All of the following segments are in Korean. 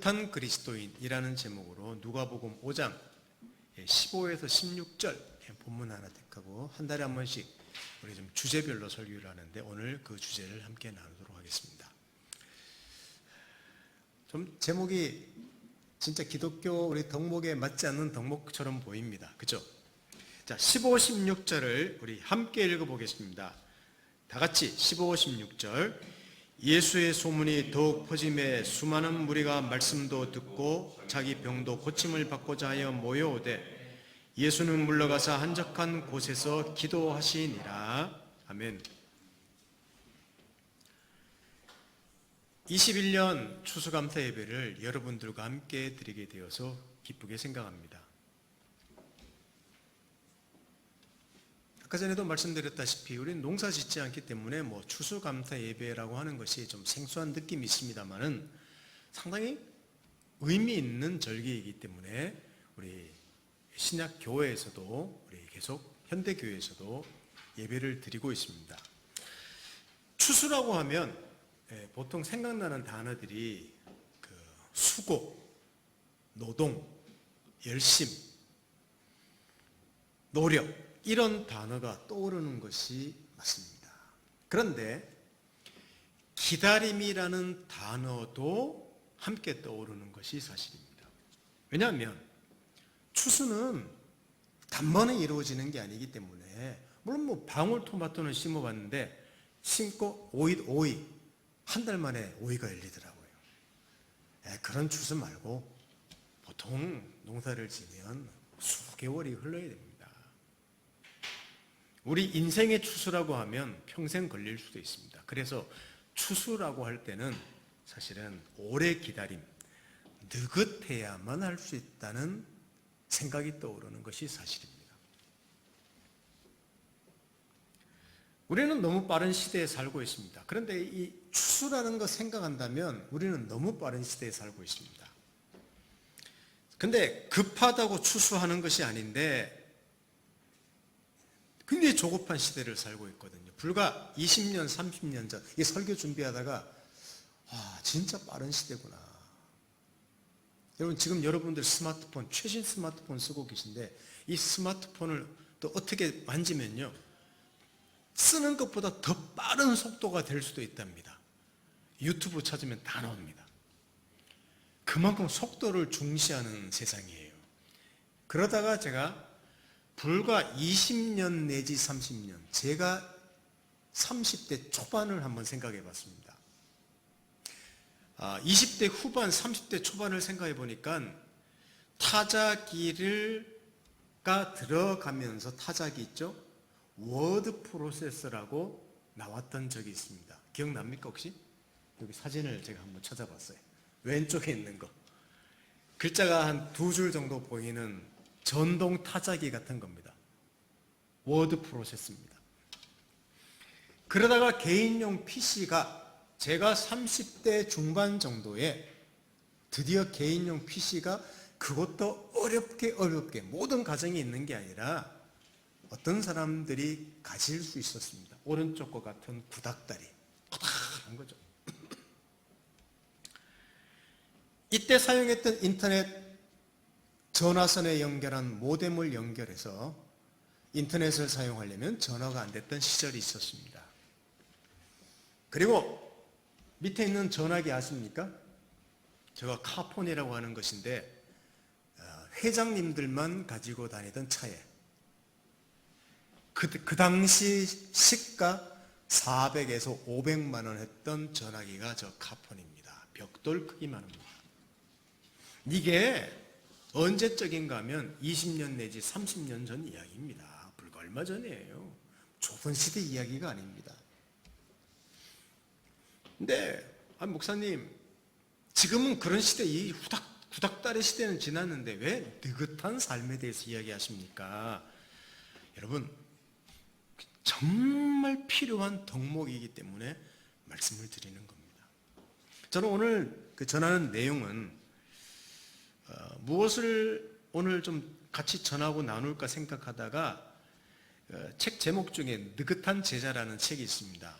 느긋한 그리스도인이라는 제목으로 누가복음 5장 15에서 16절 본문 하나 택하고 한 달에 한 번씩 우리 좀 주제별로 설교를 하는데 오늘 그 주제를 함께 나누도록 하겠습니다. 좀 제목이 진짜 기독교 우리 덕목에 맞지 않는 덕목처럼 보입니다. 그죠? 자, 15, 16절을 우리 함께 읽어보겠습니다. 다 같이 15, 16절. 예수의 소문이 더욱 퍼짐에 수많은 무리가 말씀도 듣고 자기 병도 고침을 받고자 하여 모여오되 예수는 물러가서 한적한 곳에서 기도하시니라. 아멘. 21년 추수감사 예배를 여러분들과 함께 드리게 되어서 기쁘게 생각합니다. 아까 전에도 말씀드렸다시피 우리는 농사 짓지 않기 때문에 추수감사 예배라고 하는 것이 좀 생소한 느낌이 있습니다만은 상당히 의미 있는 절기이기 때문에 우리 신약 교회에서도 우리 계속 현대 교회에서도 예배를 드리고 있습니다. 추수라고 하면 보통 생각나는 단어들이 수고, 노동, 열심, 노력 이런 단어가 떠오르는 것이 맞습니다. 그런데 기다림이라는 단어도 함께 떠오르는 것이 사실입니다. 왜냐하면 추수는 단번에 이루어지는 게 아니기 때문에 물론 방울토마토는 심어봤는데 심고 오이 한 달 만에 오이가 열리더라고요. 그런 추수 말고 보통 농사를 지면 수개월이 흘러야 됩니다. 우리 인생의 추수라고 하면 평생 걸릴 수도 있습니다. 그래서 추수라고 할 때는 사실은 오래 기다림, 느긋해야만 할 수 있다는 생각이 떠오르는 것이 사실입니다. 우리는 너무 빠른 시대에 살고 있습니다. 그런데 이 추수라는 거 생각한다면 우리는 너무 빠른 시대에 살고 있습니다. 근데 급하다고 추수하는 것이 아닌데 굉장히 조급한 시대를 살고 있거든요. 불과 20년, 30년 전 이 설교 준비하다가 진짜 빠른 시대구나. 여러분 지금 여러분들 스마트폰, 최신 스마트폰 쓰고 계신데 이 스마트폰을 또 어떻게 만지면요 쓰는 것보다 더 빠른 속도가 될 수도 있답니다. 유튜브 찾으면 다 나옵니다. 그만큼 속도를 중시하는 세상이에요. 그러다가 제가 불과 20년 내지 30년, 제가 30대 초반을 한번 생각해 봤습니다. 20대 후반, 30대 초반을 생각해 보니까 타자기가 들어가면서 타자기 있죠? 워드 프로세서라고 나왔던 적이 있습니다. 기억납니까 혹시? 여기 사진을 제가 한번 찾아봤어요. 왼쪽에 있는 거. 글자가 한 2줄 정도 보이는 전동 타자기 같은 겁니다. 워드 프로세서입니다. 그러다가 개인용 PC가 제가 30대 중반 정도에 드디어 개인용 PC가 그것도 어렵게 모든 가정에 있는 게 아니라 어떤 사람들이 가질 수 있었습니다. 오른쪽 것 같은 구닥다리. 커다란 거죠. 이때 사용했던 인터넷 전화선에 연결한 모뎀을 연결해서 인터넷을 사용하려면 전화가 안 됐던 시절이 있었습니다. 그리고 밑에 있는 전화기 아십니까? 제가 카폰이라고 하는 것인데 회장님들만 가지고 다니던 차에 그 당시 시가 400에서 500만 원 했던 전화기가 저 카폰입니다. 벽돌 크기만 합니다. 이게 언제적인가 하면 20년 내지 30년 전 이야기입니다. 불과 얼마 전이에요. 좁은 시대 이야기가 아닙니다. 근데 목사님 지금은 그런 시대, 이 구닥다리 시대는 지났는데 왜 느긋한 삶에 대해서 이야기하십니까? 여러분 정말 필요한 덕목이기 때문에 말씀을 드리는 겁니다. 저는 오늘 전하는 내용은 무엇을 오늘 좀 같이 전하고 나눌까 생각하다가 책 제목 중에 느긋한 제자라는 책이 있습니다.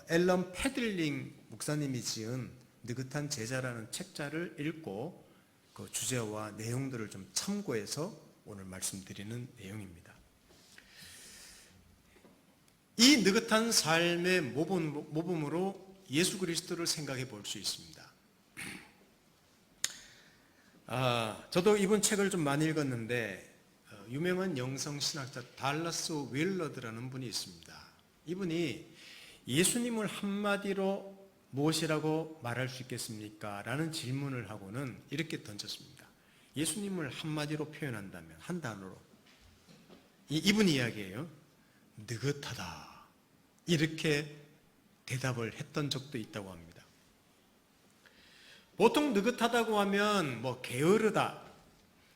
앨런 패들링 목사님이 지은 느긋한 제자라는 책자를 읽고 그 주제와 내용들을 좀 참고해서 오늘 말씀드리는 내용입니다. 이 느긋한 삶의 모범으로 예수 그리스도를 생각해 볼 수 있습니다. 저도 이번 책을 좀 많이 읽었는데 유명한 영성신학자 달라스 윌러드라는 분이 있습니다. 이분이 예수님을 한마디로 무엇이라고 말할 수 있겠습니까? 라는 질문을 하고는 이렇게 던졌습니다. 예수님을 한마디로 표현한다면, 한 단어로. 이분 이야기예요. 느긋하다. 이렇게 대답을 했던 적도 있다고 합니다. 보통 느긋하다고 하면 게으르다,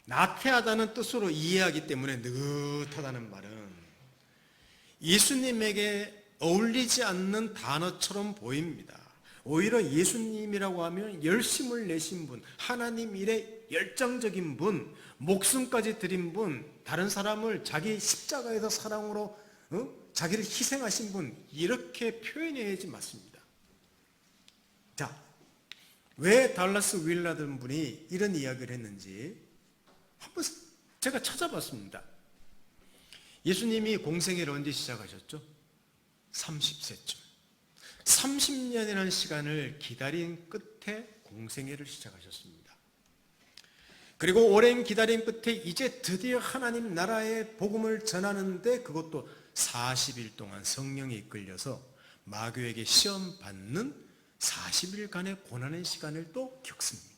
나태하다는 뜻으로 이해하기 때문에 느긋하다는 말은 예수님에게 어울리지 않는 단어처럼 보입니다. 오히려 예수님이라고 하면 열심을 내신 분, 하나님 일에 열정적인 분, 목숨까지 드린 분, 다른 사람을 자기 십자가에서 사랑으로 자기를 희생하신 분, 이렇게 표현해야지 맞습니다. 자, 왜 달라스 윌러드 분이 이런 이야기를 했는지 한번 제가 찾아봤습니다. 예수님이 공생애를 언제 시작하셨죠? 30세쯤. 30년이라는 시간을 기다린 끝에 공생애를 시작하셨습니다. 그리고 오랜 기다림 끝에 이제 드디어 하나님 나라의 복음을 전하는데 그것도 40일 동안 성령에 이끌려서 마귀에게 시험 받는 40일간의 고난의 시간을 또 겪습니다.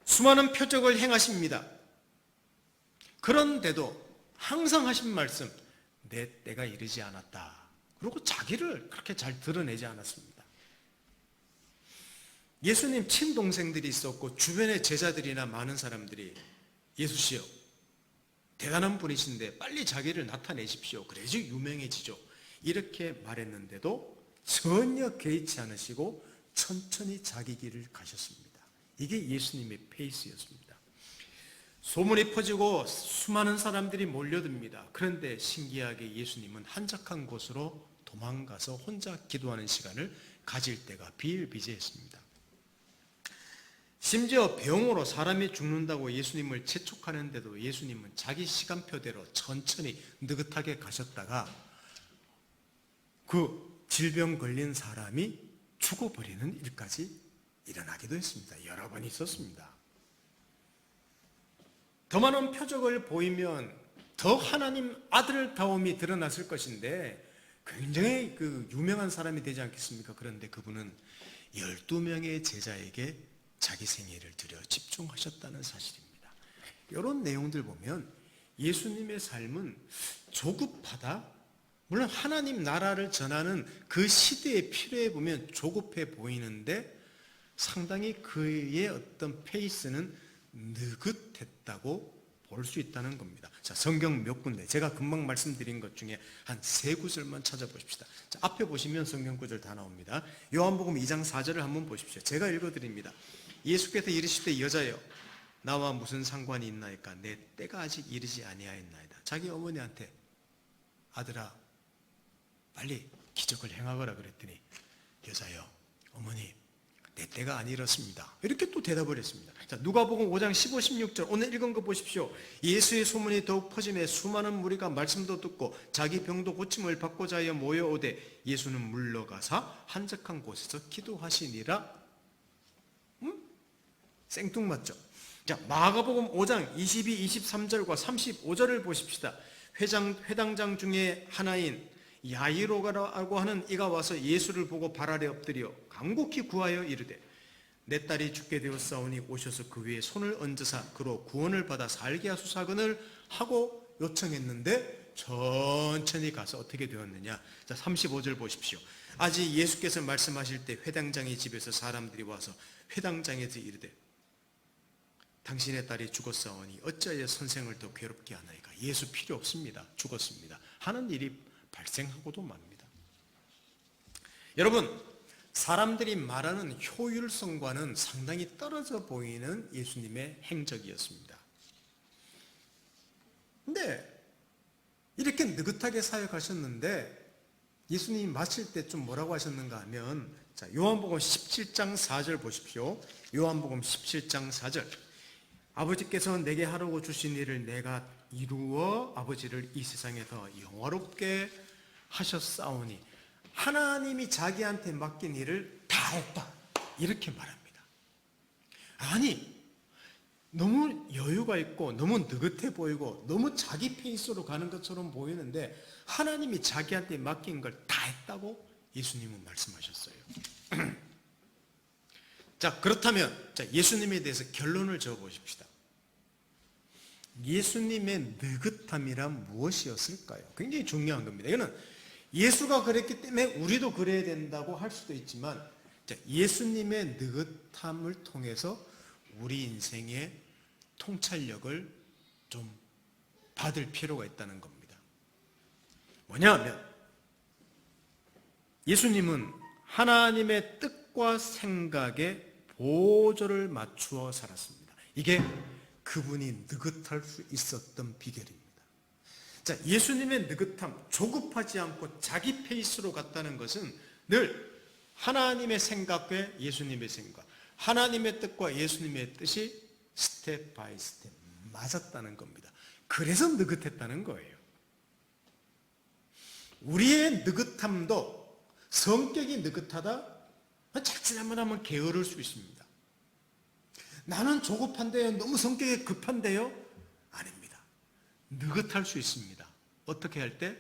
수많은 표적을 행하십니다. 그런데도 항상 하신 말씀, 내 때가 이르지 않았다. 그리고 자기를 그렇게 잘 드러내지 않았습니다. 예수님 친동생들이 있었고 주변의 제자들이나 많은 사람들이 예수시여, 대단한 분이신데 빨리 자기를 나타내십시오. 그래야지 유명해지죠. 이렇게 말했는데도 전혀 개의치 않으시고 천천히 자기 길을 가셨습니다. 이게 예수님의 페이스였습니다. 소문이 퍼지고 수많은 사람들이 몰려듭니다. 그런데 신기하게 예수님은 한적한 곳으로 도망가서 혼자 기도하는 시간을 가질 때가 비일비재했습니다. 심지어 병으로 사람이 죽는다고 예수님을 재촉하는데도 예수님은 자기 시간표대로 천천히 느긋하게 가셨다가 그 질병 걸린 사람이 죽어버리는 일까지 일어나기도 했습니다. 여러 번 있었습니다. 더 많은 표적을 보이면 더 하나님 아들다움이 드러났을 것인데 굉장히 유명한 사람이 되지 않겠습니까? 그런데 그분은 12명의 제자에게 자기 생애를 들여 집중하셨다는 사실입니다. 이런 내용들 보면 예수님의 삶은 조급하다? 물론 하나님 나라를 전하는 그 시대의 필요에 보면 조급해 보이는데 상당히 그의 어떤 페이스는 느긋했다고 볼 수 있다는 겁니다. 자, 성경 몇 군데 제가 금방 말씀드린 것 중에 한 3구절만 찾아보십시다. 자, 앞에 보시면 성경 구절 다 나옵니다. 요한복음 2장 4절을 한번 보십시오. 제가 읽어드립니다. 예수께서 이르시되 여자여 나와 무슨 상관이 있나이까 내 때가 아직 이르지 아니하였나이다. 자기 어머니한테 아들아 빨리 기적을 행하거라 그랬더니 여자여 어머니 내 때가 아니었습니다. 이렇게 또 대답을 했습니다. 자, 누가복음 5장 15, 16절 오늘 읽은 거 보십시오. 예수의 소문이 더욱 퍼짐에 수많은 무리가 말씀도 듣고 자기 병도 고침을 받고자 하여 모여오되 예수는 물러가사 한적한 곳에서 기도하시니라. 생뚱맞죠? 자, 마가복음 5장 22, 23절과 35절을 보십시다. 회당장 중에 하나인 야이로라고 하는 이가 와서 예수를 보고 발 아래 엎드려 간곡히 구하여 이르되 내 딸이 죽게 되었사오니 오셔서 그 위에 손을 얹으사 그로 구원을 받아 살게 하소서하거늘 하고 요청했는데 천천히 가서 어떻게 되었느냐. 자, 35절 보십시오. 아직 예수께서 말씀하실 때 회당장의 집에서 사람들이 와서 회당장에서 이르되 당신의 딸이 죽었사오니 어찌하여 선생을 더 괴롭게 하나이까. 예수 필요 없습니다. 죽었습니다. 하는 일이 발생하고도 맙니다. 여러분, 사람들이 말하는 효율성과는 상당히 떨어져 보이는 예수님의 행적이었습니다. 근데 이렇게 느긋하게 사역하셨는데 예수님이 마칠 때 좀 뭐라고 하셨는가 하면, 자, 요한복음 17장 4절 보십시오. 요한복음 17장 4절. 아버지께서 내게 하라고 주신 일을 내가 이루어 아버지를 이 세상에 더 영화롭게 하셨사오니, 하나님이 자기한테 맡긴 일을 다 했다, 이렇게 말합니다. 아니, 너무 여유가 있고 너무 느긋해 보이고 너무 자기 페이스로 가는 것처럼 보이는데, 하나님이 자기한테 맡긴 걸 다 했다고 예수님은 말씀하셨어요. 자, 그렇다면 예수님에 대해서 결론을 적어 보십시다. 예수님의 느긋함이란 무엇이었을까요? 굉장히 중요한 겁니다. 이거는 예수가 그랬기 때문에 우리도 그래야 된다고 할 수도 있지만, 예수님의 느긋함을 통해서 우리 인생의 통찰력을 좀 받을 필요가 있다는 겁니다. 뭐냐 하면, 예수님은 하나님의 뜻과 생각에 보조를 맞추어 살았습니다. 이게 그분이 느긋할 수 있었던 비결입니다. 자, 예수님의 느긋함, 조급하지 않고 자기 페이스로 갔다는 것은 늘 하나님의 생각과 예수님의 생각, 하나님의 뜻과 예수님의 뜻이 스텝 바이 스텝 맞았다는 겁니다. 그래서 느긋했다는 거예요. 우리의 느긋함도 성격이 느긋하다? 자칫 잘못하면 게으를 수 있습니다. 나는 조급한데요, 너무 성격이 급한데요? 아닙니다. 느긋할 수 있습니다. 어떻게 할 때?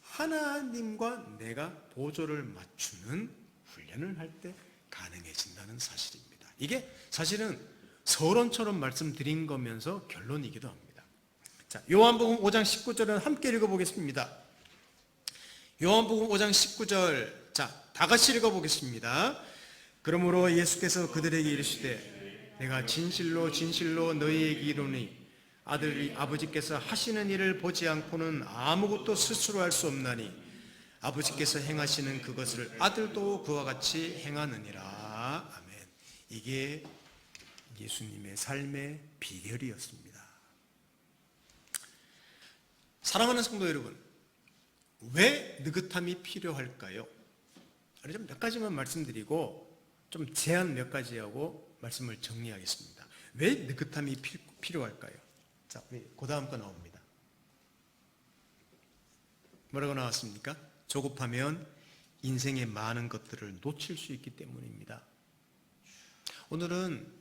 하나님과 내가 보조를 맞추는 훈련을 할 때 가능해진다는 사실입니다. 이게 사실은 서론처럼 말씀드린 거면서 결론이기도 합니다. 자, 요한복음 5장 19절은 함께 읽어보겠습니다. 요한복음 5장 19절, 자, 다 같이 읽어보겠습니다. 그러므로 예수께서 그들에게 이르시되 내가 진실로 진실로 너희에게 이르노니 아들이 아버지께서 하시는 일을 보지 않고는 아무것도 스스로 할 수 없나니 아버지께서 행하시는 그것을 아들도 그와 같이 행하느니라. 아멘. 이게 예수님의 삶의 비결이었습니다. 사랑하는 성도 여러분, 왜 느긋함이 필요할까요? 좀 몇 가지만 말씀드리고 좀 제안 몇 가지 하고 말씀을 정리하겠습니다. 왜 느긋함이 필요할까요? 자, 우리 그 다음 거 나옵니다. 뭐라고 나왔습니까? 조급하면 인생의 많은 것들을 놓칠 수 있기 때문입니다. 오늘은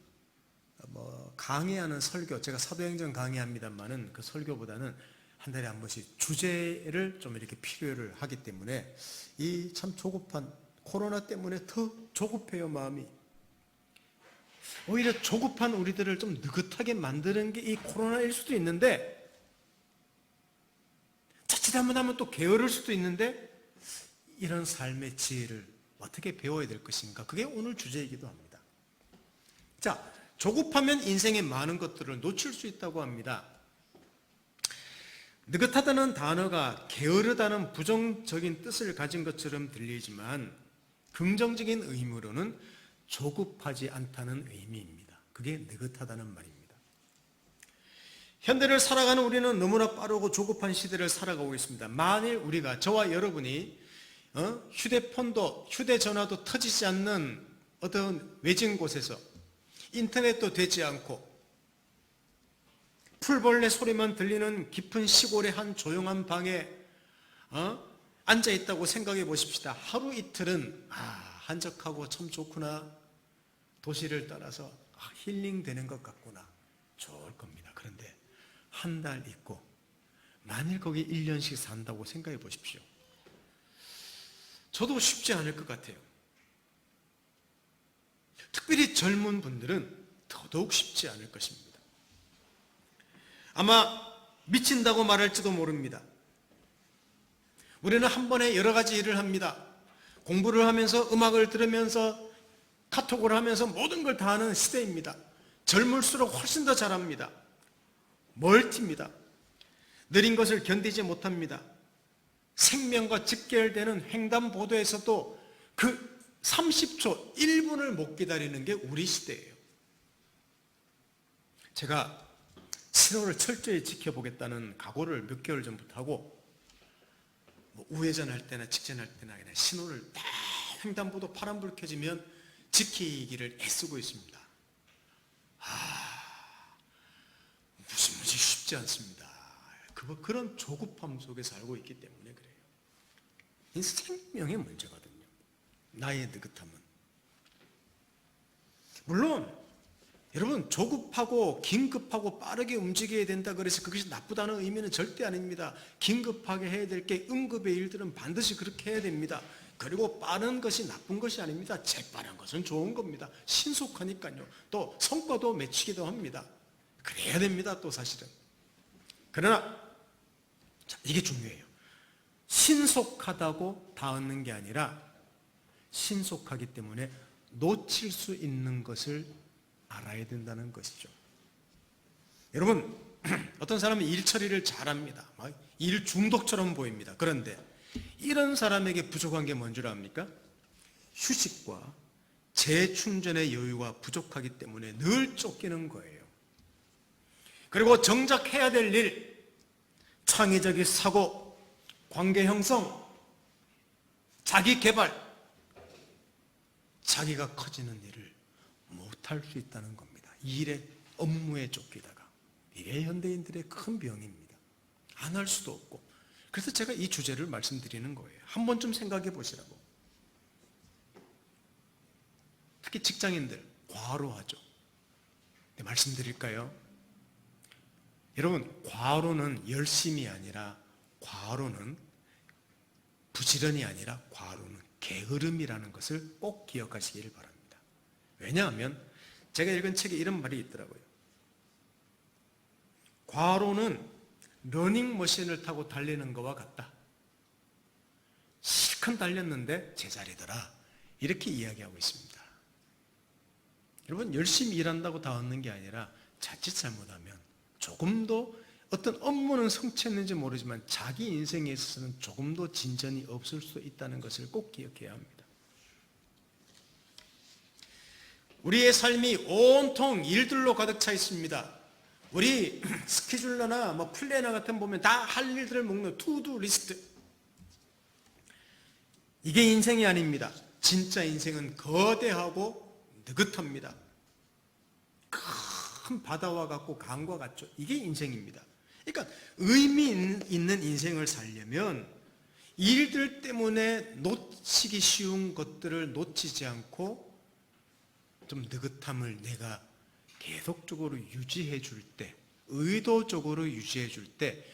강의하는 설교, 제가 사도행전 강의합니다만은 그 설교보다는 한 달에 한 번씩 주제를 좀 이렇게 필요를 하기 때문에 이 참 조급한 코로나 때문에 더 조급해요, 마음이. 오히려 조급한 우리들을 좀 느긋하게 만드는 게 이 코로나일 수도 있는데, 자칫 잘못하면 또 게으를 수도 있는데, 이런 삶의 지혜를 어떻게 배워야 될 것인가, 그게 오늘 주제이기도 합니다. 자, 조급하면 인생의 많은 것들을 놓칠 수 있다고 합니다. 느긋하다는 단어가 게으르다는 부정적인 뜻을 가진 것처럼 들리지만 긍정적인 의미로는 조급하지 않다는 의미입니다. 그게 느긋하다는 말입니다. 현대를 살아가는 우리는 너무나 빠르고 조급한 시대를 살아가고 있습니다. 만일 우리가, 저와 여러분이 휴대폰도 휴대전화도 터지지 않는 어떤 외진 곳에서, 인터넷도 되지 않고 풀벌레 소리만 들리는 깊은 시골의 한 조용한 방에 앉아 있다고 생각해 보십시다. 하루 이틀은 한적하고 참 좋구나, 도시를 떠나서 힐링되는 것 같구나, 좋을 겁니다. 그런데 한 달 있고 만일 거기 1년씩 산다고 생각해 보십시오. 저도 쉽지 않을 것 같아요. 특별히 젊은 분들은 더더욱 쉽지 않을 것입니다. 아마 미친다고 말할지도 모릅니다. 우리는 한 번에 여러 가지 일을 합니다. 공부를 하면서, 음악을 들으면서, 카톡을 하면서 모든 걸 다 하는 시대입니다. 젊을수록 훨씬 더 잘합니다. 멀티입니다. 느린 것을 견디지 못합니다. 생명과 직결되는 횡단보도에서도 그 30초, 1분을 못 기다리는 게 우리 시대예요. 제가 신호를 철저히 지켜보겠다는 각오를 몇 개월 전부터 하고 뭐 우회전할 때나 직진할 때나 그냥 신호를 딱 횡단보도 파란불 켜지면 지키기를 애쓰고 있습니다. 무지 쉽지 않습니다. 그런 조급함 속에 살고 있기 때문에 그래요. 이 생명의 문제거든요. 나의 느긋함은. 물론 여러분 조급하고 긴급하고 빠르게 움직여야 된다 그래서 그것이 나쁘다는 의미는 절대 아닙니다. 긴급하게 해야 될 게 응급의 일들은 반드시 그렇게 해야 됩니다. 그리고 빠른 것이 나쁜 것이 아닙니다. 재빠른 것은 좋은 겁니다. 신속하니까요. 또 성과도 맺히기도 합니다. 그래야 됩니다. 또 사실은. 그러나 자, 이게 중요해요. 신속하다고 닿는 게 아니라 신속하기 때문에 놓칠 수 있는 것을 알아야 된다는 것이죠. 여러분, 어떤 사람은 일 처리를 잘합니다. 일 중독처럼 보입니다. 그런데 이런 사람에게 부족한 게 뭔 줄 압니까? 휴식과 재충전의 여유가 부족하기 때문에 늘 쫓기는 거예요. 그리고 정작 해야 될 일, 창의적인 사고, 관계 형성, 자기 개발, 자기가 커지는 일을 못할 수 있다는 겁니다. 일에, 업무에 쫓기다가. 이게 현대인들의 큰 병입니다. 안 할 수도 없고. 그래서 제가 이 주제를 말씀드리는 거예요. 한 번쯤 생각해 보시라고. 특히 직장인들, 과로하죠. 네, 말씀드릴까요? 여러분, 과로는 열심이 아니라, 과로는 부지런이 아니라, 과로는 게으름이라는 것을 꼭 기억하시길 바랍니다. 왜냐하면 제가 읽은 책에 이런 말이 있더라고요. 과로는 러닝머신을 타고 달리는 것과 같다. 실컷 달렸는데 제자리더라. 이렇게 이야기하고 있습니다. 여러분, 열심히 일한다고 다 얻는 게 아니라 자칫 잘못하면 조금도 어떤 업무는 성취했는지 모르지만 자기 인생에 있어서는 조금도 진전이 없을 수 있다는 것을 꼭 기억해야 합니다. 우리의 삶이 온통 일들로 가득 차 있습니다. 우리 스케줄러나 플래너 같은 거 보면 다 할 일들을 묶는 투두 리스트. 이게 인생이 아닙니다. 진짜 인생은 거대하고 느긋합니다. 큰 바다와 같고 강과 같죠. 이게 인생입니다. 그러니까 의미 있는 인생을 살려면 일들 때문에 놓치기 쉬운 것들을 놓치지 않고 좀 느긋함을 내가 계속적으로 유지해 줄 때, 의도적으로 유지해 줄 때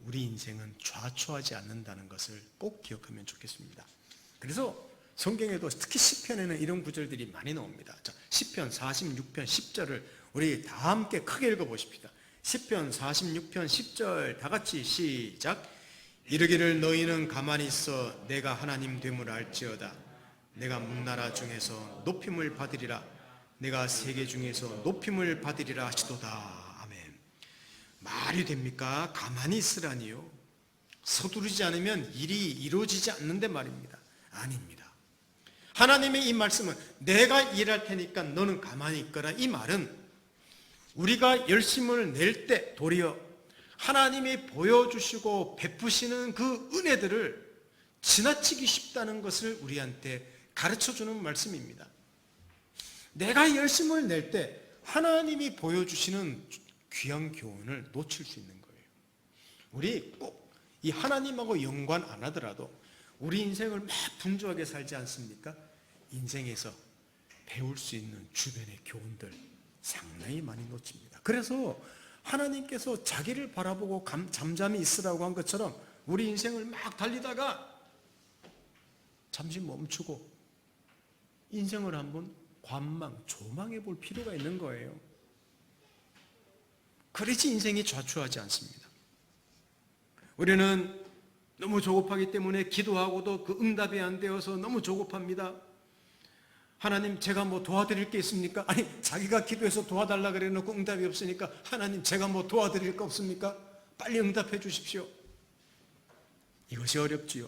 우리 인생은 좌초하지 않는다는 것을 꼭 기억하면 좋겠습니다. 그래서 성경에도 특히 시편에는 이런 구절들이 많이 나옵니다. 자, 시편 46편 10절을 우리 다 함께 크게 읽어보십시다. 시편 46편 10절 다 같이 시작. 이르기를 너희는 가만히 있어 내가 하나님 됨을 알지어다. 내가 문나라 중에서 높임을 받으리라. 내가 세계 중에서 높임을 받으리라 하시도다. 아멘. 말이 됩니까? 가만히 있으라니요. 서두르지 않으면 일이 이루어지지 않는데 말입니다. 아닙니다. 하나님의 이 말씀은 내가 일할 테니까 너는 가만히 있거라. 이 말은 우리가 열심을 낼 때 도리어 하나님이 보여주시고 베푸시는 그 은혜들을 지나치기 쉽다는 것을 우리한테 가르쳐주는 말씀입니다. 내가 열심을 낼 때 하나님이 보여주시는 귀한 교훈을 놓칠 수 있는 거예요. 우리 꼭 이 하나님하고 연관 안 하더라도 우리 인생을 막 분주하게 살지 않습니까? 인생에서 배울 수 있는 주변의 교훈들 상당히 많이 놓칩니다. 그래서 하나님께서 자기를 바라보고 잠잠히 있으라고 한 것처럼 우리 인생을 막 달리다가 잠시 멈추고 인생을 한번 조망해 볼 필요가 있는 거예요. 그래야지 인생이 좌초하지 않습니다. 우리는 너무 조급하기 때문에 기도하고도 그 응답이 안 되어서 너무 조급합니다. 하나님, 제가 도와드릴 게 있습니까? 아니, 자기가 기도해서 도와달라 그래 놓고 응답이 없으니까 하나님, 제가 도와드릴 거 없습니까? 빨리 응답해 주십시오. 이것이 어렵지요.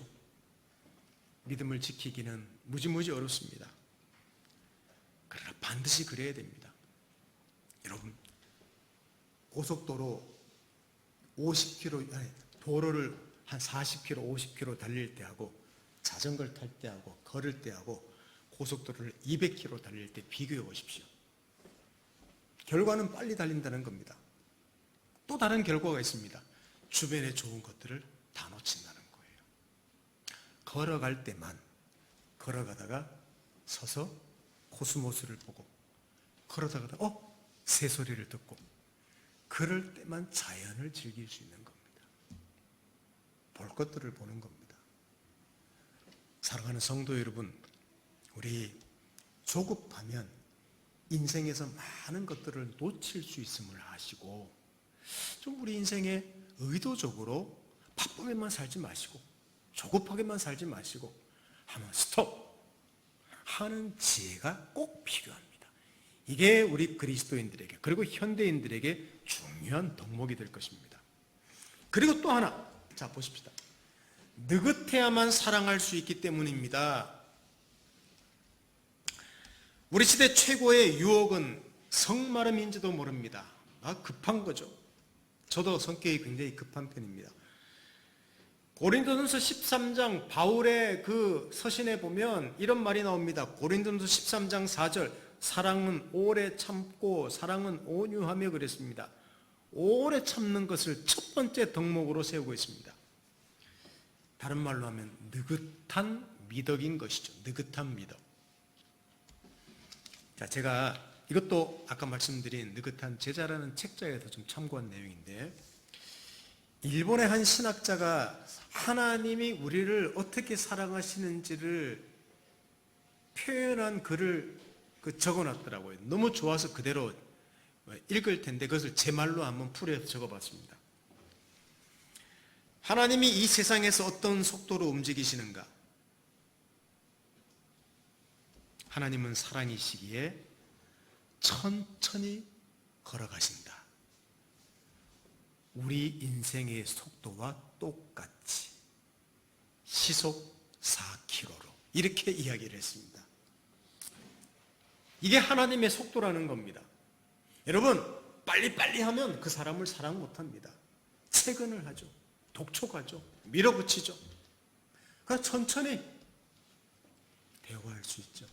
믿음을 지키기는 무지무지 어렵습니다. 그러나 반드시 그래야 됩니다. 여러분, 고속도로 50km, 도로를 한 40km, 50km 달릴 때하고 자전거를 탈 때하고 걸을 때하고 고속도로를 200km 달릴 때 비교해 보십시오. 결과는 빨리 달린다는 겁니다. 또 다른 결과가 있습니다. 주변에 좋은 것들을 다 놓친다는 거예요. 걸어갈 때만 걸어가다가 서서 코스모스를 보고 걸어다가 새소리를 듣고 그럴 때만 자연을 즐길 수 있는 겁니다. 볼 것들을 보는 겁니다. 사랑하는 성도 여러분, 우리 조급하면 인생에서 많은 것들을 놓칠 수 있음을 아시고 좀 우리 인생에 의도적으로 바쁘게만 살지 마시고 조급하게만 살지 마시고 한번 스톱 하는 지혜가 꼭 필요합니다. 이게 우리 그리스도인들에게 그리고 현대인들에게 중요한 덕목이 될 것입니다. 그리고 또 하나, 자 보십시다. 느긋해야만 사랑할 수 있기 때문입니다. 우리 시대 최고의 유혹은 성마름인지도 모릅니다. 급한 거죠. 저도 성격이 굉장히 급한 편입니다. 고린도전서 13장 바울의 그 서신에 보면 이런 말이 나옵니다. 고린도전서 13장 4절 사랑은 오래 참고 사랑은 온유하며 그랬습니다. 오래 참는 것을 첫 번째 덕목으로 세우고 있습니다. 다른 말로 하면 느긋한 미덕인 것이죠. 느긋한 미덕. 자, 제가 이것도 아까 말씀드린 느긋한 제자라는 책자에서 좀 참고한 내용인데 일본의 한 신학자가 하나님이 우리를 어떻게 사랑하시는지를 표현한 글을 적어놨더라고요. 너무 좋아서 그대로 읽을 텐데 그것을 제 말로 한번 풀어서 적어봤습니다. 하나님이 이 세상에서 어떤 속도로 움직이시는가? 하나님은 사랑이시기에 천천히 걸어가신다. 우리 인생의 속도와 똑같이 시속 4km로 이렇게 이야기를 했습니다. 이게 하나님의 속도라는 겁니다. 여러분, 빨리빨리 하면 그 사람을 사랑 못합니다. 채근을 하죠. 독촉하죠. 밀어붙이죠. 그러니까 천천히 대화할 수 있죠.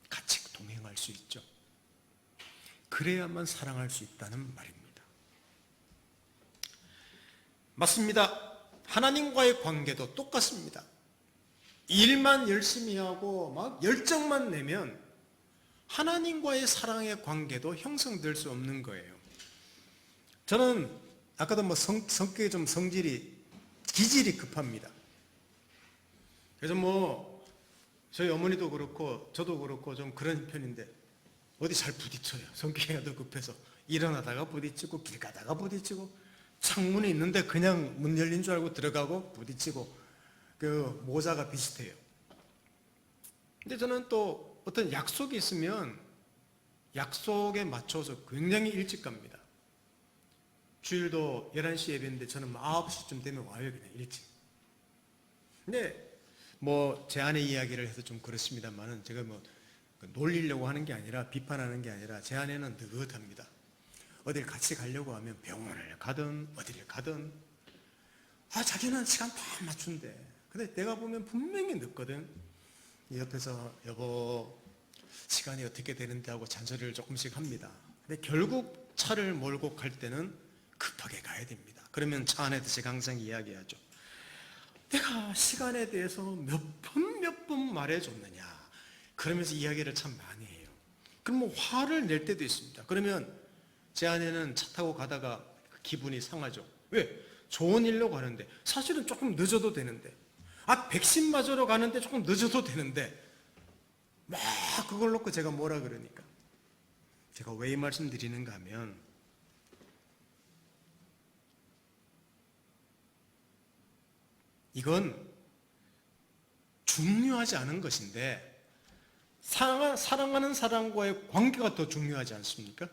같이 동행할 수 있죠. 그래야만 사랑할 수 있다는 말입니다. 맞습니다. 하나님과의 관계도 똑같습니다. 일만 열심히 하고 막 열정만 내면 하나님과의 사랑의 관계도 형성될 수 없는 거예요. 저는 아까도 성격이 좀 기질이 급합니다. 그래서 저희 어머니도 그렇고 저도 그렇고 좀 그런 편인데 어디 잘 부딪혀요. 성격이 더 급해서 일어나다가 부딪히고 길 가다가 부딪히고 창문이 있는데 그냥 문 열린 줄 알고 들어가고 부딪히고 그 모자가 비슷해요. 근데 저는 또 어떤 약속이 있으면 약속에 맞춰서 굉장히 일찍 갑니다. 주일도 11시 예배인데 저는 9시쯤 되면 와요. 그냥 일찍. 근데 제 아내 이야기를 해서 좀 그렇습니다만은 제가 놀리려고 하는 게 아니라 비판하는 게 아니라 제 아내는 느긋합니다. 어딜 같이 가려고 하면 병원을 가든 어디를 가든 자기는 시간 다 맞춘대. 근데 내가 보면 분명히 늦거든. 옆에서 여보 시간이 어떻게 되는데 하고 잔소리를 조금씩 합니다. 근데 결국 차를 몰고 갈 때는 급하게 가야 됩니다. 그러면 차 안에서 제가 항상 이야기하죠. 내가 시간에 대해서 몇 번 말해줬느냐. 그러면서 이야기를 참 많이 해요. 그럼 화를 낼 때도 있습니다. 그러면 제 아내는 차 타고 가다가 기분이 상하죠. 왜? 좋은 일로 가는데 사실은 조금 늦어도 되는데 백신 맞으러 가는데 조금 늦어도 되는데 막 그걸 놓고 제가 뭐라 그러니까 제가 왜 이 말씀 드리는가 하면 이건 중요하지 않은 것인데 사랑하는 사람과의 관계가 더 중요하지 않습니까?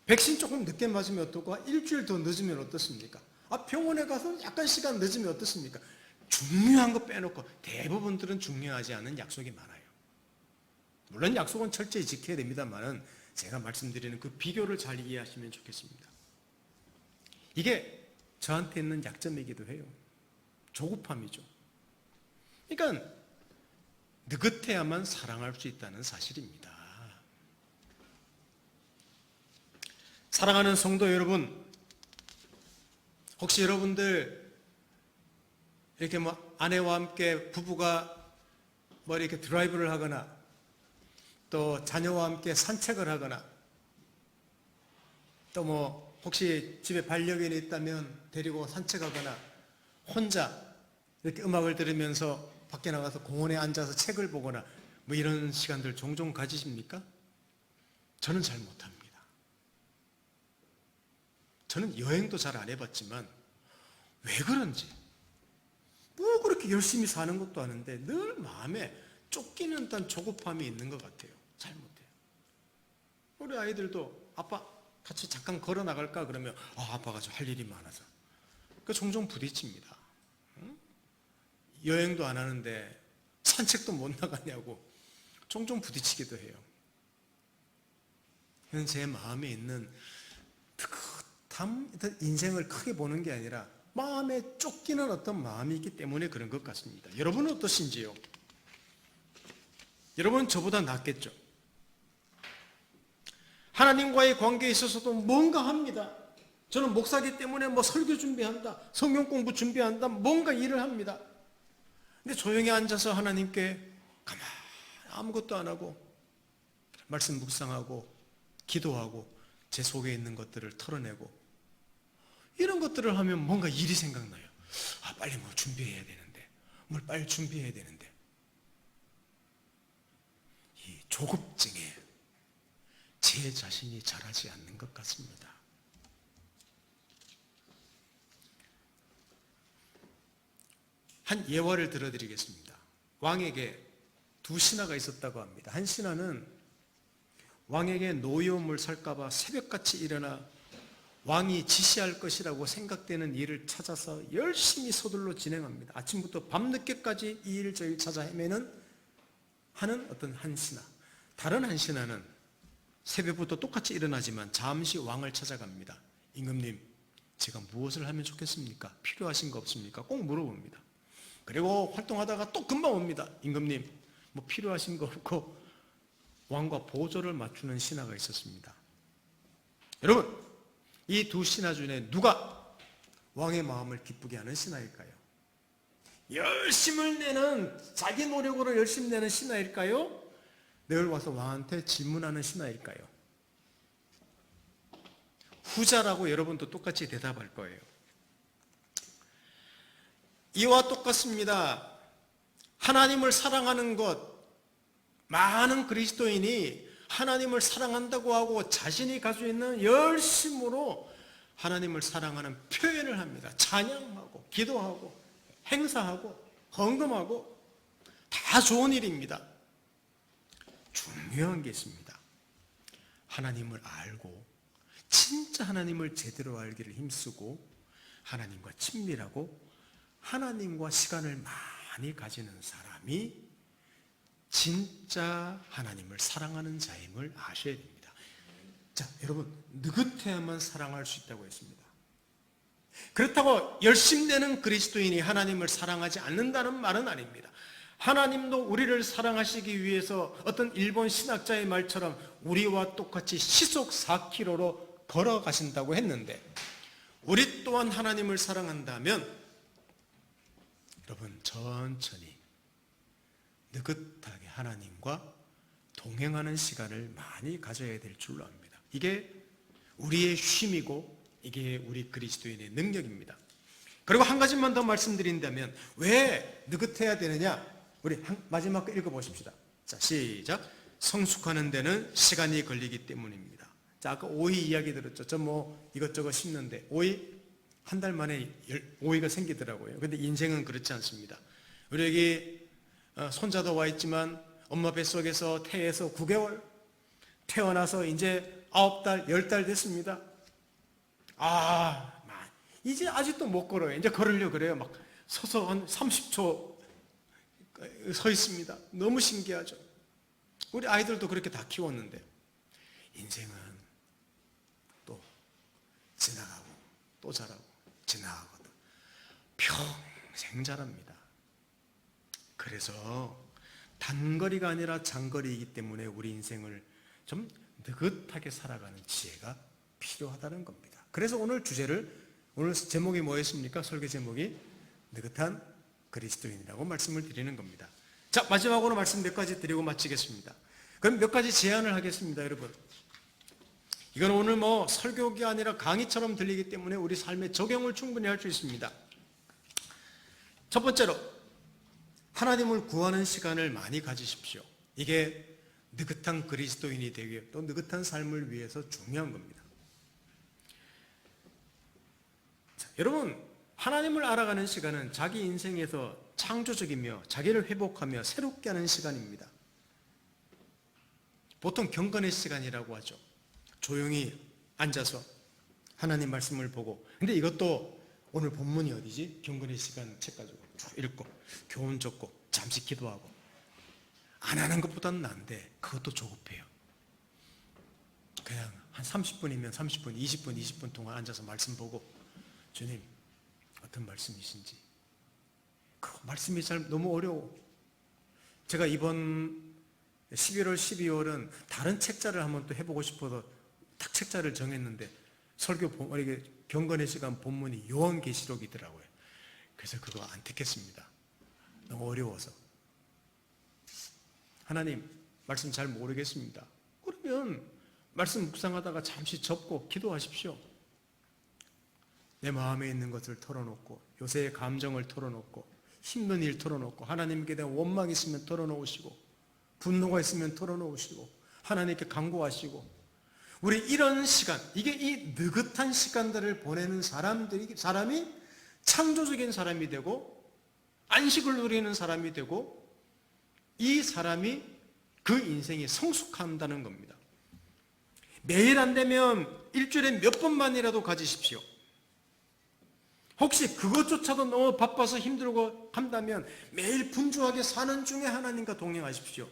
백신 조금 늦게 맞으면 어떻고 일주일 더 늦으면 어떻습니까? 병원에 가서 약간 시간 늦으면 어떻습니까? 중요한 거 빼놓고 대부분들은 중요하지 않은 약속이 많아요. 물론 약속은 철저히 지켜야 됩니다만 제가 말씀드리는 그 비교를 잘 이해하시면 좋겠습니다. 이게 저한테 있는 약점이기도 해요. 조급함이죠. 그러니까 느긋해야만 사랑할 수 있다는 사실입니다. 사랑하는 성도 여러분, 혹시 여러분들 이렇게 아내와 함께 부부가 이렇게 드라이브를 하거나 또 자녀와 함께 산책을 하거나 또 혹시 집에 반려견이 있다면 데리고 산책하거나 혼자 이렇게 음악을 들으면서 밖에 나가서 공원에 앉아서 책을 보거나 이런 시간들 종종 가지십니까? 저는 잘 못합니다. 저는 여행도 잘 안 해봤지만 왜 그런지 그렇게 열심히 사는 것도 아닌데 늘 마음에 쫓기는 듯한 조급함이 있는 것 같아요. 잘 못해요. 우리 아이들도 아빠 같이 잠깐 걸어 나갈까 그러면 아빠가 좀 할 일이 많아서 종종 부딪힙니다. 여행도 안 하는데 산책도 못 나가냐고 종종 부딪히기도 해요. 이건 제 마음에 있는 인생을 크게 보는 게 아니라 마음에 쫓기는 어떤 마음이 있기 때문에 그런 것 같습니다. 여러분은 어떠신지요? 여러분은 저보다 낫겠죠? 하나님과의 관계에 있어서도 뭔가 합니다. 저는 목사기 때문에 설교 준비한다, 성경 공부 준비한다, 뭔가 일을 합니다. 근데 조용히 앉아서 하나님께 가만히 아무것도 안 하고 말씀 묵상하고 기도하고 제 속에 있는 것들을 털어내고 이런 것들을 하면 뭔가 일이 생각나요. 빨리 준비해야 되는데, 뭘 빨리 준비해야 되는데. 이 조급증에 제 자신이 잘하지 않는 것 같습니다. 한 예화를 들어드리겠습니다. 왕에게 두 신하가 있었다고 합니다. 한 신하는 왕에게 노여움을 살까봐 새벽같이 일어나 왕이 지시할 것이라고 생각되는 일을 찾아서 열심히 서둘러 진행합니다. 아침부터 밤늦게까지 이 일 저 일 찾아 헤매는 하는 어떤 한 신하. 다른 한 신하는 새벽부터 똑같이 일어나지만 잠시 왕을 찾아갑니다. 임금님, 제가 무엇을 하면 좋겠습니까? 필요하신 거 없습니까? 꼭 물어봅니다. 그리고 활동하다가 또 금방 옵니다. 임금님, 필요하신 거 없고 왕과 보조를 맞추는 신하가 있었습니다. 여러분, 이 두 신하 중에 누가 왕의 마음을 기쁘게 하는 신하일까요? 열심을 내는, 자기 노력으로 열심히 내는 신하일까요? 내일 와서 왕한테 질문하는 신하일까요? 후자라고 여러분도 똑같이 대답할 거예요. 이와 똑같습니다. 하나님을 사랑하는 것, 많은 그리스도인이 하나님을 사랑한다고 하고 자신이 가지고 있는 열심으로 하나님을 사랑하는 표현을 합니다. 찬양하고 기도하고 행사하고 헌금하고 다 좋은 일입니다. 중요한 게 있습니다. 하나님을 알고 진짜 하나님을 제대로 알기를 힘쓰고 하나님과 친밀하고 하나님과 시간을 많이 가지는 사람이 진짜 하나님을 사랑하는 자임을 아셔야 됩니다. 자, 여러분, 느긋해야만 사랑할 수 있다고 했습니다. 그렇다고 열심내는 그리스도인이 하나님을 사랑하지 않는다는 말은 아닙니다. 하나님도 우리를 사랑하시기 위해서 어떤 일본 신학자의 말처럼 우리와 똑같이 시속 4km로 걸어가신다고 했는데 우리 또한 하나님을 사랑한다면 여러분 천천히 느긋하게 하나님과 동행하는 시간을 많이 가져야 될 줄로 압니다. 이게 우리의 쉼이고 이게 우리 그리스도인의 능력입니다. 그리고 한 가지만 더 말씀드린다면 왜 느긋해야 되느냐? 우리 마지막 거 읽어보십시다. 자, 시작. 성숙하는 데는 시간이 걸리기 때문입니다. 자, 아까 오이 이야기 들었죠. 저 이것저것 심는데 오이 한 달 만에 오이가 생기더라고요. 근데 인생은 그렇지 않습니다. 우리 여기 손자도 와 있지만 엄마 뱃속에서 태에서 9개월, 태어나서 이제 9달, 10달 됐습니다. 이제 아직도 못 걸어요. 이제 걸으려고 그래요. 막 서서 한 30초 서 있습니다. 너무 신기하죠. 우리 아이들도 그렇게 다 키웠는데 인생은 또 지나가고 또 자라고 지나가고 평생 자랍니다. 그래서 단거리가 아니라 장거리이기 때문에 우리 인생을 좀 느긋하게 살아가는 지혜가 필요하다는 겁니다. 그래서 오늘 제목이 뭐였습니까? 설교 제목이 느긋한 그리스도인이라고 말씀을 드리는 겁니다. 자, 마지막으로 말씀 몇 가지 드리고 마치겠습니다. 그럼 몇 가지 제안을 하겠습니다, 여러분. 이건 오늘 설교가 아니라 강의처럼 들리기 때문에 우리 삶에 적용을 충분히 할 수 있습니다. 첫 번째로, 하나님을 구하는 시간을 많이 가지십시오. 이게 느긋한 그리스도인이 되기 위해 또 느긋한 삶을 위해서 중요한 겁니다. 자, 여러분, 하나님을 알아가는 시간은 자기 인생에서 창조적이며 자기를 회복하며 새롭게 하는 시간입니다. 보통 경건의 시간이라고 하죠. 조용히 앉아서 하나님 말씀을 보고, 근데 이것도 오늘 본문이 어디지? 경건의 시간 책 가지고 쭉 읽고 교훈 적고 잠시 기도하고 안 하는 것보다는 나은데 그것도 조급해요. 그냥 한 30분이면 30분, 20분 동안 앉아서 말씀 보고, 주님 어떤 말씀이신지. 그 말씀이 너무 어려워. 제가 이번 11월, 12월은 다른 책자를 한번 또 해보고 싶어서 딱 책자를 정했는데 이게 경건의 시간 본문이 요한계시록이더라고요. 그래서 그거 안 택했습니다. 너무 어려워서. 하나님, 말씀 잘 모르겠습니다. 그러면 말씀 묵상하다가 잠시 접고 기도하십시오. 내 마음에 있는 것을 털어놓고, 요새의 감정을 털어놓고, 힘든 일 털어놓고, 하나님께 대한 원망이 있으면 털어놓으시고, 분노가 있으면 털어놓으시고, 하나님께 간구하시고, 우리 이런 시간, 이게 이 느긋한 시간들을 보내는 사람이 창조적인 사람이 되고, 안식을 누리는 사람이 되고, 이 사람이 그 인생이 성숙한다는 겁니다. 매일 안 되면 일주일에 몇 번만이라도 가지십시오. 혹시 그것조차도 너무 바빠서 힘들고 한다면 매일 분주하게 사는 중에 하나님과 동행하십시오.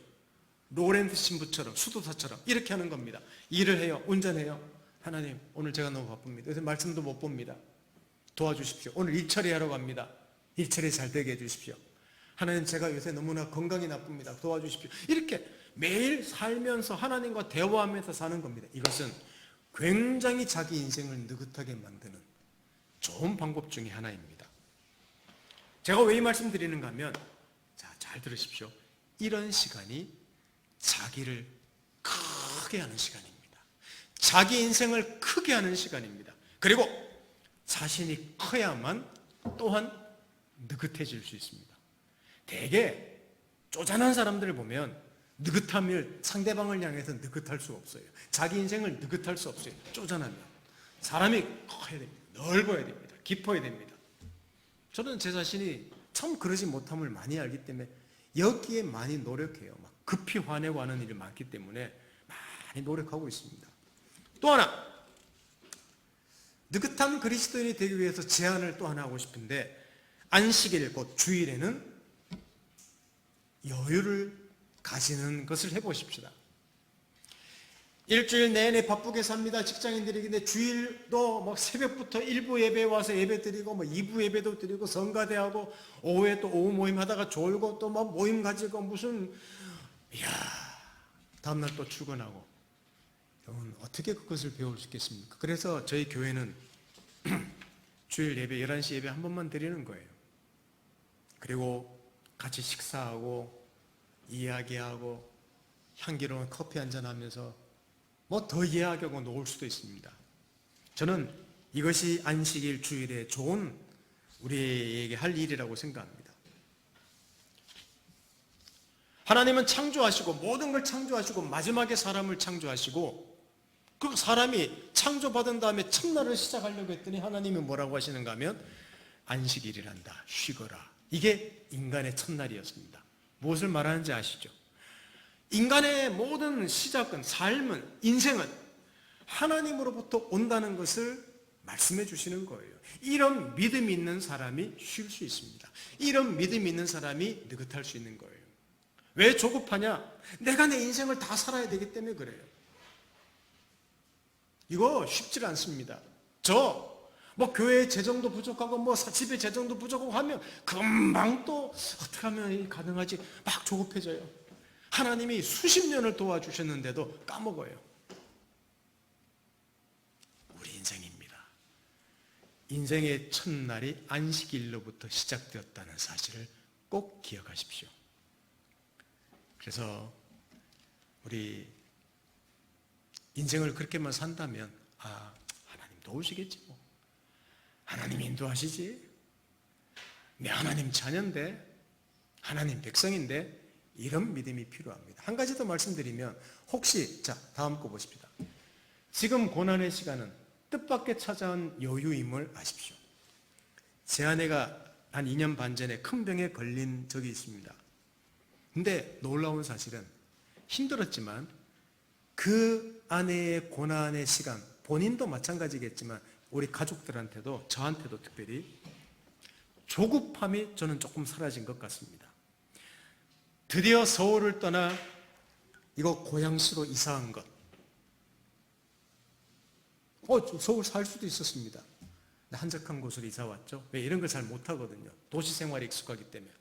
로렌트 신부처럼, 수도사처럼 이렇게 하는 겁니다. 일을 해요, 운전해요. 하나님, 오늘 제가 너무 바쁩니다. 요새 말씀도 못 봅니다. 도와주십시오. 오늘 일 처리하러 갑니다. 일 처리 잘 되게 해주십시오. 하나님, 제가 요새 너무나 건강이 나쁩니다. 도와주십시오. 이렇게 매일 살면서 하나님과 대화하면서 사는 겁니다. 이것은 굉장히 자기 인생을 느긋하게 만드는 좋은 방법 중에 하나입니다. 제가 왜 이 말씀 드리는가 하면, 자, 잘 들으십시오. 이런 시간이 자기를 크게 하는 시간입니다. 자기 인생을 크게 하는 시간입니다. 그리고 자신이 커야만 또한 느긋해질 수 있습니다. 되게 쪼잔한 사람들을 보면 느긋함을, 상대방을 향해서 느긋할 수 없어요. 자기 인생을 느긋할 수 없어요. 쪼잔하면. 사람이 커야 됩니다. 넓어야 됩니다. 깊어야 됩니다. 저는 제 자신이 참 그러지 못함을 많이 알기 때문에 여기에 많이 노력해요. 막 급히 화내고 하는 일이 많기 때문에 많이 노력하고 있습니다. 또 하나, 느긋한 그리스도인이 되기 위해서 제안을 또 하나 하고 싶은데, 안식일 곧 주일에는 여유를 가지는 것을 해보십시다. 일주일 내내 바쁘게 삽니다. 직장인들이. 근데 주일도 막 새벽부터 일부 예배 와서 예배 드리고, 2부 예배도 드리고, 성가대하고, 오후에 또 오후 모임 하다가 졸고, 또 막 모임 가지고 다음날 또 출근하고. 여러분, 어떻게 그것을 배울 수 있겠습니까? 그래서 저희 교회는 주일 예배, 11시 예배 한 번만 드리는 거예요. 그리고 같이 식사하고, 이야기하고, 향기로운 커피 한잔 하면서 더 이야기하고 놓을 수도 있습니다. 저는 이것이 안식일 주일에 좋은 우리에게 할 일이라고 생각합니다. 하나님은 창조하시고, 모든 걸 창조하시고, 마지막에 사람을 창조하시고, 그 사람이 창조받은 다음에 첫날을 시작하려고 했더니 하나님이 뭐라고 하시는가 하면, 안식일이란다, 쉬거라. 이게 인간의 첫날이었습니다. 무엇을 말하는지 아시죠? 인간의 모든 시작은, 삶은, 인생은 하나님으로부터 온다는 것을 말씀해 주시는 거예요. 이런 믿음이 있는 사람이 쉴 수 있습니다. 이런 믿음이 있는 사람이 느긋할 수 있는 거예요. 왜 조급하냐? 내가 내 인생을 다 살아야 되기 때문에 그래요. 이거 쉽지 않습니다. 뭐 교회 재정도 부족하고 뭐 집의 재정도 부족하고 하면 금방 또 어떻게 하면 가능하지 막 조급해져요. 하나님이 수십 년을 도와주셨는데도 까먹어요. 우리 인생입니다. 인생의 첫날이 안식일로부터 시작되었다는 사실을 꼭 기억하십시오. 그래서 우리 인생을 그렇게만 산다면 하나님 도우시겠지 뭐. 하나님 인도하시지. 내 하나님 자녀인데, 하나님 백성인데, 이런 믿음이 필요합니다. 한 가지 더 말씀드리면, 혹시 다음 거 보십시다. 지금 고난의 시간은 뜻밖의 찾아온 여유임을 아십시오. 제 아내가 한 2년 반 전에 큰 병에 걸린 적이 있습니다. 근데 놀라운 사실은 힘들었지만 그 아내의 고난의 시간, 본인도 마찬가지겠지만 우리 가족들한테도 저한테도 특별히 조급함이 저는 조금 사라진 것 같습니다. 드디어 서울을 떠나 이거 고향시로 이사한 것. 서울 살 수도 있었습니다. 한적한 곳으로 이사 왔죠. 왜 이런 걸 잘 못하거든요. 도시 생활에 익숙하기 때문에.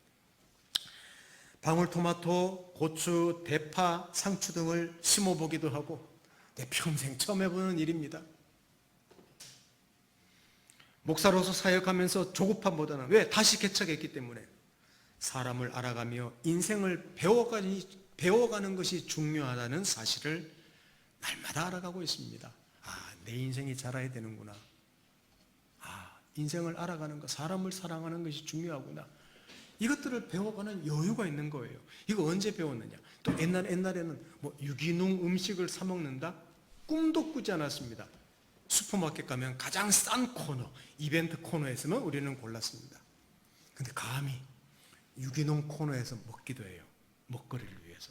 방울토마토, 고추, 대파, 상추 등을 심어보기도 하고 내 평생 처음 해보는 일입니다. 목사로서 사역하면서 조급함보다는 왜? 다시 개척했기 때문에 사람을 알아가며 인생을 배워가는 것이 중요하다는 사실을 날마다 알아가고 있습니다. 내 인생이 자라야 되는구나. 인생을 알아가는 것, 사람을 사랑하는 것이 중요하구나. 이것들을 배워가는 여유가 있는 거예요. 이거 언제 배웠느냐? 또 옛날에는 유기농 음식을 사 먹는다? 꿈도 꾸지 않았습니다. 슈퍼마켓 가면 가장 싼 코너, 이벤트 코너에서만 우리는 골랐습니다. 근데 감히 유기농 코너에서 먹기도 해요. 먹거리를 위해서.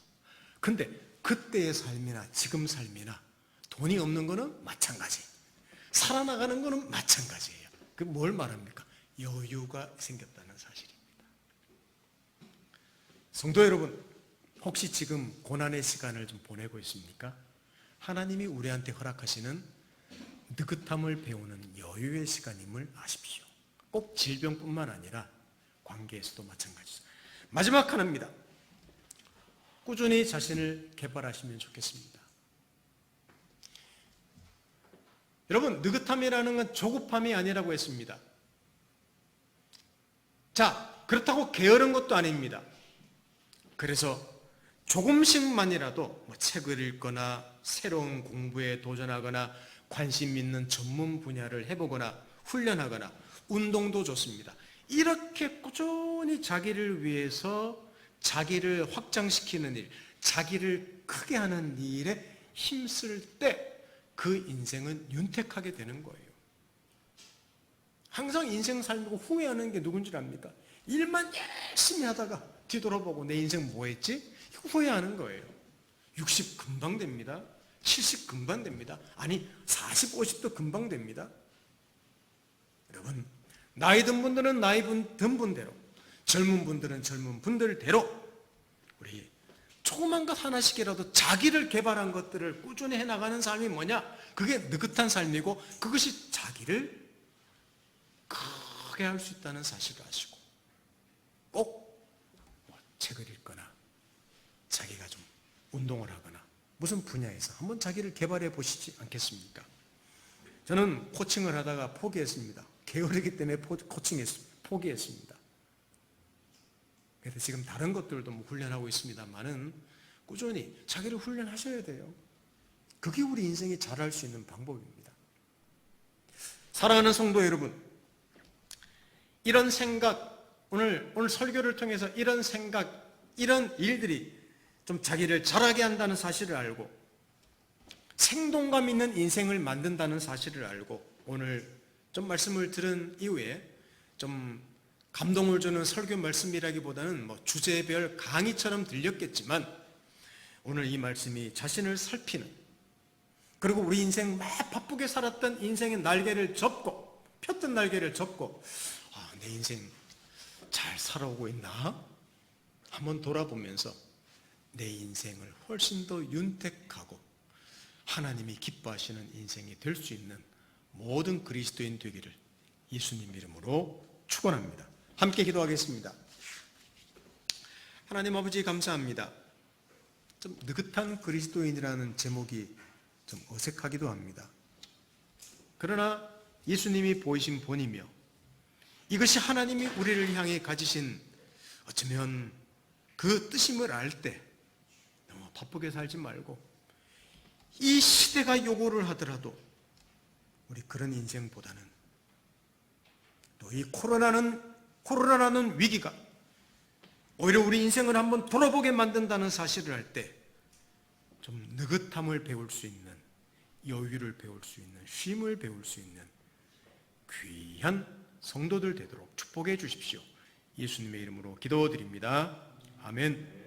근데 그때의 삶이나 지금 삶이나 돈이 없는 거는 마찬가지. 살아나가는 거는 마찬가지예요. 그 뭘 말합니까? 여유가 생겼다는 사실입니다. 성도 여러분, 혹시 지금 고난의 시간을 좀 보내고 있습니까? 하나님이 우리한테 허락하시는 느긋함을 배우는 여유의 시간임을 아십시오. 꼭 질병뿐만 아니라 관계에서도 마찬가지죠. 마지막 하나입니다. 꾸준히 자신을 개발하시면 좋겠습니다. 여러분, 느긋함이라는 건 조급함이 아니라고 했습니다. 그렇다고 게으른 것도 아닙니다. 그래서 조금씩만이라도 책을 읽거나 새로운 공부에 도전하거나 관심 있는 전문 분야를 해보거나 훈련하거나 운동도 좋습니다. 이렇게 꾸준히 자기를 위해서 자기를 확장시키는 일, 자기를 크게 하는 일에 힘쓸 때 그 인생은 윤택하게 되는 거예요. 항상 인생 살고 후회하는 게 누군 줄 압니까? 일만 열심히 하다가 뒤돌아보고 내 인생 뭐 했지? 후회하는 거예요. 60 금방 됩니다. 70 금방 됩니다. 아니 40, 50도 금방 됩니다. 여러분, 나이 든 분들은 나이 든 분대로, 젊은 분들은 젊은 분들대로 우리 조그만 것 하나씩이라도 자기를 개발한 것들을 꾸준히 해나가는 삶이 뭐냐? 그게 느긋한 삶이고 그것이 자기를 크게 할 수 있다는 사실을 아시고 꼭 책을 읽거나 자기가 좀 운동을 하거나 무슨 분야에서 한번 자기를 개발해 보시지 않겠습니까? 저는 코칭을 하다가 포기했습니다. 게으르기 때문에 포기했습니다. 그래서 지금 다른 것들도 훈련하고 있습니다만은 꾸준히 자기를 훈련하셔야 돼요. 그게 우리 인생이 잘할 수 있는 방법입니다. 사랑하는 성도 여러분, 이런 생각, 오늘 설교를 통해서 이런 생각, 이런 일들이 좀 자기를 잘하게 한다는 사실을 알고 생동감 있는 인생을 만든다는 사실을 알고 오늘 좀 말씀을 들은 이후에 좀 감동을 주는 설교 말씀이라기보다는 주제별 강의처럼 들렸겠지만 오늘 이 말씀이 자신을 살피는, 그리고 우리 인생 막 바쁘게 살았던 인생의 날개를 접고, 폈던 날개를 접고 내 인생 잘 살아오고 있나? 한번 돌아보면서 내 인생을 훨씬 더 윤택하고 하나님이 기뻐하시는 인생이 될 수 있는 모든 그리스도인 되기를 예수님 이름으로 축원합니다. 함께 기도하겠습니다. 하나님 아버지 감사합니다. 좀 느긋한 그리스도인이라는 제목이 좀 어색하기도 합니다. 그러나 예수님이 보이신 본이며 이것이 하나님이 우리를 향해 가지신 어쩌면 그 뜻임을 알 때 너무 바쁘게 살지 말고 이 시대가 요구를 하더라도 우리 그런 인생보다는 또 이 코로나라는 위기가 오히려 우리 인생을 한번 돌아보게 만든다는 사실을 알 때 좀 느긋함을 배울 수 있는, 여유를 배울 수 있는, 쉼을 배울 수 있는 귀한 성도들 되도록 축복해 주십시오. 예수님의 이름으로 기도드립니다. 아멘.